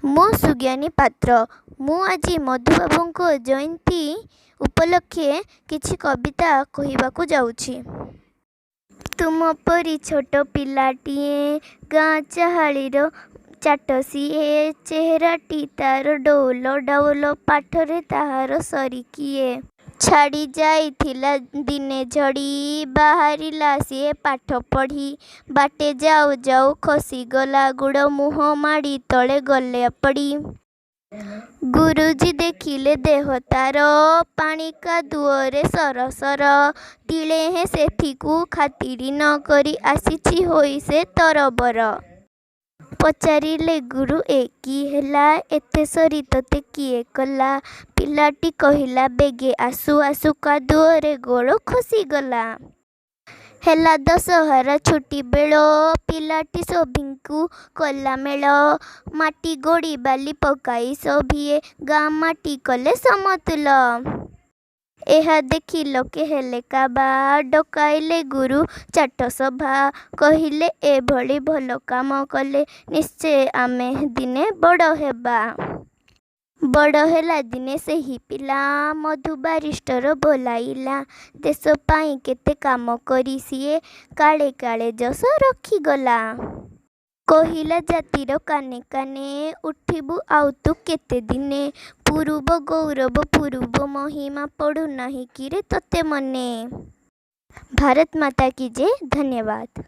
मो सुज्ञानी पात्र मु आज मधुबाबू जयंती उपलक्षे किछि कविता कहवाकू जाऊछि। तुम परी छोट पिलाटीए गाँ चाहालीर चाट सीए चेहराटी तार डौल डाउल पाठरे ताहार सरी किए छाड़ी जाइथिला दिने झड़ी बाहरिला सीए पाठ पढ़ी बाटे जाऊ जाऊ खसीगला गुड़ मुह माड़ी तले गले पड़ी गुरुजी देखिले देह तार पानी कादुअरे सरसर तिले हे सेठिकू खातिरी न करी आसीछि होई से तरबर पचारिले गुरु एकी हेला एते सरी तते किए कला पिलाटी कहिला बेगे आसु आसु कादुअरे गोड़ खसीगला हेला दशहरा छुट्टी बेल पिलाटी सभिंकु कला मेल माटी गोड़ी बाली पकाई सभिए गाँ माटी कले समतुल एहा देखी लोके हेले काबा डकाइले गुरु चाट सभा कहिले एभली भल काम कले निश्चय आमे दिने बड़ हेबा। बड़ हेला दिने सेही पिला मधु बारिस्टर बोलाइला देश पाई केते काम करी सिए काले काले जस रखीगला कहिला जातिर काने काने उठिबु आउ तू केते दिने पूर्व गौरव पूर्व महिमा पड़ू नाही कि रे तते मने। भारत माता की जय। धन्यवाद।